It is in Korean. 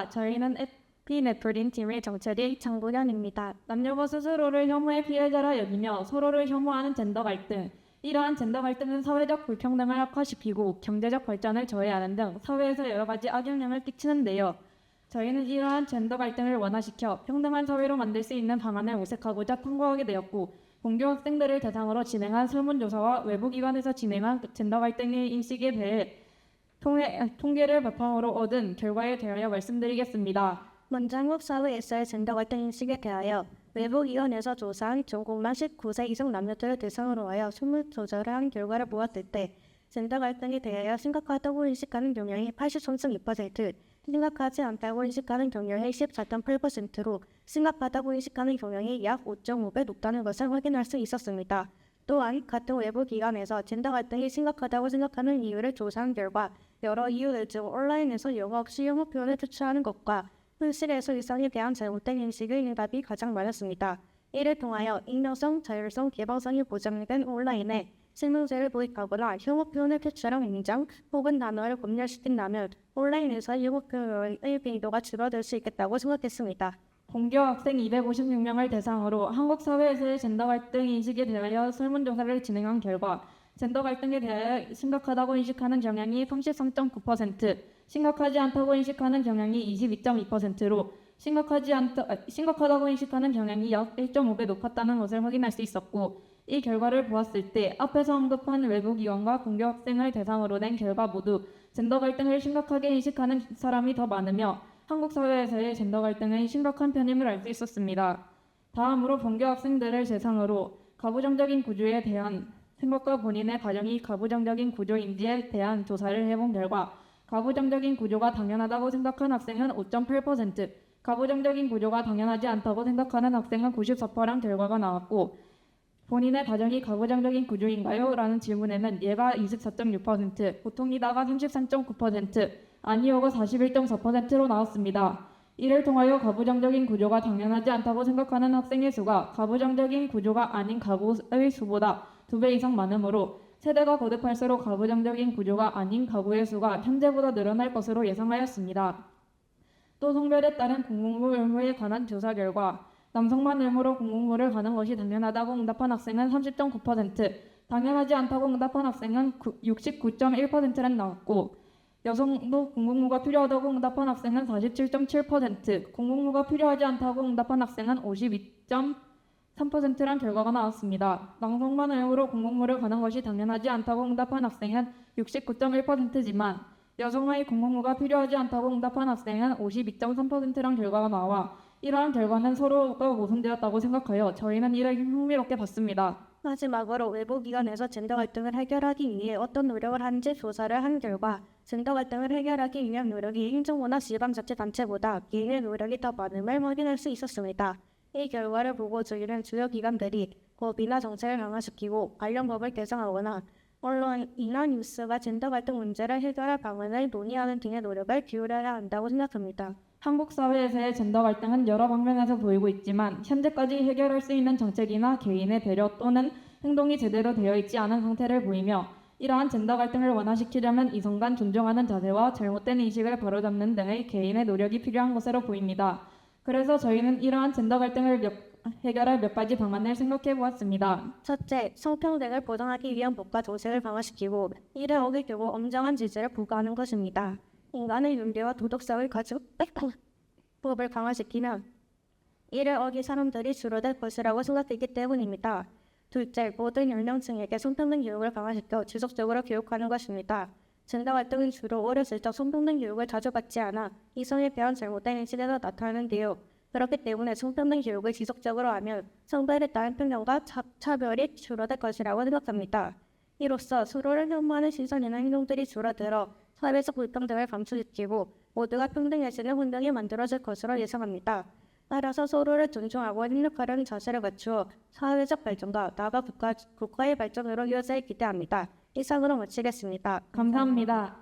안녕하십니까. 저희는 에피네프린 팀의 정철이 장보현입니다. 남녀가 스스로를 혐오의 피해자라 여기며 서로를 혐오하는 젠더 갈등. 이러한 젠더 갈등은 사회적 불평등을 악화시키고 경제적 발전을 저해하는 등 사회에서 여러 가지 악영향을 끼치는데요. 저희는 이러한 젠더 갈등을 완화시켜 평등한 사회로 만들 수 있는 방안을 모색하고자 통과하게 되었고, 공교 학생들을 대상으로 진행한 설문조사와 외부 기관에서 진행한 젠더 갈등의 인식에 대해 통계를 바탕으로 얻은 결과에 대하여 말씀드리겠습니다. 먼저 한국 사회에서의 젠더 갈등 인식에 대하여 외부기관에서 조사한 전국만 19세 이상 남녀들을 대상으로 하여 설문조사를 한 결과를 보았을 때 젠더 갈등에 대하여 심각하다고 인식하는 경향이 83.2%, 심각하지 않다고 인식하는 경향이 14.8%로 심각하다고 인식하는 경향이 약 5.5배 높다는 것을 확인할 수 있었습니다. 또한 같은 외부 기관에서 젠더 갈등이 심각하다고 생각하는 이유를 조사한 결과 여러 이유들 중 온라인에서 영어 없이 영어 표현을 추출하는 것과 현실에서 일상에 대한 잘못된 인식의 응답이 가장 많았습니다. 이를 통하여 익명성, 자율성, 개방성이 보장된 온라인에 실명제를 도입하거나 혐오 표현을 표출한 문장 혹은 단어를 검열시킨다면 온라인에서 영어 표현의 빈도가 줄어들 수 있겠다고 생각했습니다. 공교 학생 256명을 대상으로 한국 사회에서의 젠더 갈등 인식에 대하여 설문조사를 진행한 결과 젠더 갈등에 대하여 심각하다고 인식하는 경향이 33.9%, 심각하지 않다고 인식하는 경향이 22.2%로 심각하다고 인식하는 경향이 약 1.5배 높았다는 것을 확인할 수 있었고, 이 결과를 보았을 때 앞에서 언급한 외부기관과 공교 학생을 대상으로 낸 결과 모두 젠더 갈등을 심각하게 인식하는 사람이 더 많으며 한국 사회에서의 젠더 갈등은 심각한 편임을 알 수 있었습니다. 다음으로 본교 학생들을 대상으로 가부장적인 구조에 대한 생각과 본인의 가정이 가부장적인 구조인지에 대한 조사를 해본 결과 가부장적인 구조가 당연하다고 생각한 학생은 5.8%, 가부장적인 구조가 당연하지 않다고 생각하는 학생은 94%란 결과가 나왔고, 본인의 가정이 가부장적인 구조인가요? 라는 질문에는 예가 24.6%, 보통이다가 33.9%, 아니요가 41.4%로 나왔습니다. 이를 통하여 가부장적인 구조가 당연하지 않다고 생각하는 학생의 수가 가부장적인 구조가 아닌 가구의 수보다 2배 이상 많으므로 세대가 거듭할수록 가부장적인 구조가 아닌 가구의 수가 현재보다 늘어날 것으로 예상하였습니다. 또 성별에 따른 공공무 의무에 관한 조사 결과 남성만 의무로 공공무를 가는 것이 당연하다고 응답한 학생은 30.9%, 당연하지 않다고 응답한 학생은 69.1%란 나왔고, 여성도 공공무가 필요하다고 응답한 학생은 47.7%, 공공무가 필요하지 않다고 응답한 학생은 52.3%란 결과가 나왔습니다. 남성만 의무로 공공무를 가는 것이 당연하지 않다고 응답한 학생은 69.1%지만 여성의 공공무가 필요하지 않다고 응답한 학생은 52.3%란 결과가 나와 이러한 결과는 서로가 모순되었다고 생각하여 저희는 이를 흥미롭게 봤습니다. 마지막으로 외부기관에서 젠더 갈등을 해결하기 위해 어떤 노력을 하는지 조사를 한 결과 젠더 갈등을 해결하기 위한 노력이 행정부나 지방자치단체보다 개인의 노력이 더 많음을 확인할 수 있었습니다. 이 결과를 보고 저희는 주요 기관들이 법이나 정책을 강화시키고 관련 법을 개정하거나 언론이나 뉴스가 젠더 갈등 문제를 해결할 방안을 논의하는 등의 노력을 기울여야 한다고 생각합니다. 한국 사회에서의 젠더 갈등은 여러 방면에서 보이고 있지만 현재까지 해결할 수 있는 정책이나 개인의 배려 또는 행동이 제대로 되어 있지 않은 상태를 보이며, 이러한 젠더 갈등을 완화시키려면 이성 간 존중하는 자세와 잘못된 인식을 바로잡는 등의 개인의 노력이 필요한 것으로 보입니다. 그래서 저희는 이러한 젠더 갈등을 해결할 몇 가지 방안을 생각해 보았습니다. 첫째, 성평등을 보장하기 위한 법과 정책을 강화시키고 이를 어길 경우 엄정한 제재를 부과하는 것입니다. 인간의 윤리와 도덕성을 가지고 법을 강화시키면 이를 어길 사람들이 줄어들 것이라고 생각되기 때문입니다. 둘째, 모든 연령층에게 성평등 교육을 강화시켜 지속적으로 교육하는 것입니다. 젠더 갈등은 주로 어렸을 적 성평등 교육을 자주 받지 않아 이성에 대한 잘못된 인식에서 나타나는데요. 그렇기 때문에 성평등 교육을 지속적으로 하면 성별에 따른 편견과 차별이 줄어들 것이라고 생각합니다. 이로써 서로를 혐오하는 시선이나 행동들이 줄어들어 사회적 불평등을 감소시키고 모두가 평등해지는 환경이 만들어질 것으로 예상합니다. 따라서 서로를 존중하고 협력하려는 자세를 갖추어 사회적 발전과 나아가 국가의 발전으로 이어질 기대합니다. 이상으로 마치겠습니다. 감사합니다.